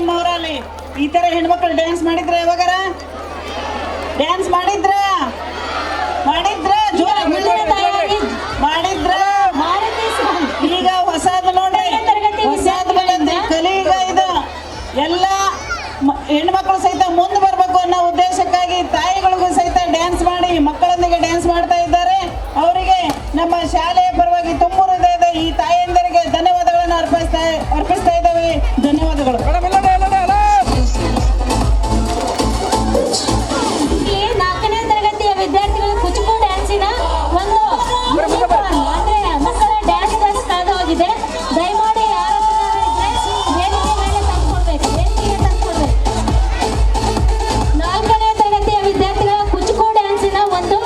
ನಿಮ್ಮವರಲ್ಲಿ ಈ ತರ ಹೆಣ್ಮಕ್ಳು ಡ್ಯಾನ್ಸ್ ಮಾಡಿದ್ರೆ ಯಾವಾಗಾರ ಡ್ಯಾನ್ಸ್ ಮಾಡಿದ್ರ ಜೋರ ಮಾಡಿದ್ರ ಈಗ ಹೊಸದು ನೋಡ್ರಿ ಹೊಸದು ಬಂದೈತಿ ಕಲಿಯುಗ ಇದು ಎಲ್ಲ ಹೆಣ್ಮಕ್ಳು ಸಹಿತ ಮುಂದೆ ಬರ್ಬೇಕು ಅನ್ನೋ ಉದ್ದೇಶಕ್ಕಾಗಿ ತಾಯಿಗಳಿಗೂ ಸಹಿತ ಡ್ಯಾನ್ಸ್ ಮಾಡಿ ಮಕ್ಕಳೊಂದಿಗೆ ಡ್ಯಾನ್ಸ್ ಮಾಡ್ತಾ ಇದ್ದಾರೆ. ಅವರಿಗೆ ನಮ್ಮ ಶಾಲೆಯ ಪರವಾಗಿ ತುಂಬು ಹೃದಯದ ಈ ತಾಯಂದರಿಗೆ ಧನ್ಯವಾದಗಳನ್ನು ಅರ್ಪಿಸ್ತಾ ಇದ್ದೇವೆ. ಧನ್ಯವಾದಗಳು. ನಾಲ್ಕನೇ ತರಗತಿಯ ವಿದ್ಯಾರ್ಥಿಗಳು ಕುಚುಕು ಡ್ಯಾನ್ಸಿನ ಒಂದು ಅಂದ್ರೆ ಮಕ್ಕಳ ಡ್ಯಾನ್ಸ್ ಕ್ಲಾಸ್ ಕಳೆದು ಹೋಗಿದೆ. ದಯಮಾಡಿ ವೇದಿಕೆ ಮೇಲೆ ತಂದ್ಕೊಡ್ಬೇಕು. ನಾಲ್ಕನೇ ತರಗತಿಯ ವಿದ್ಯಾರ್ಥಿಗಳ ಕುಚುಕು ಡ್ಯಾನ್ಸಿನ ಒಂದು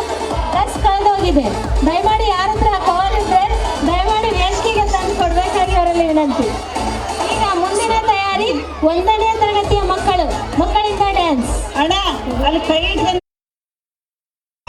ಡ್ರೆಸ್ ಕಳೆದು ಹೋಗಿದೆ. ದಯಮಾಡಿ ಯಾರ ಹತ್ರ ಕವರ್ ಇದ್ರೆ ದಯಮಾಡಿ ವೇದಿಕೆಗೆ ತಂದು ಕೊಡ್ಬೇಕಾಗಿ ಅವರಲ್ಲಿ ವಿನಂತಿ. ಈಗ ಮುಂದಿನ ತಯಾರಿ 1ನೇ ತರಗತಿಯ ಮಕ್ಕಳಿಂದ ಡ್ಯಾನ್ಸ್. ಅಣ್ಣ ಅಲ್ಲಿ ಕೈ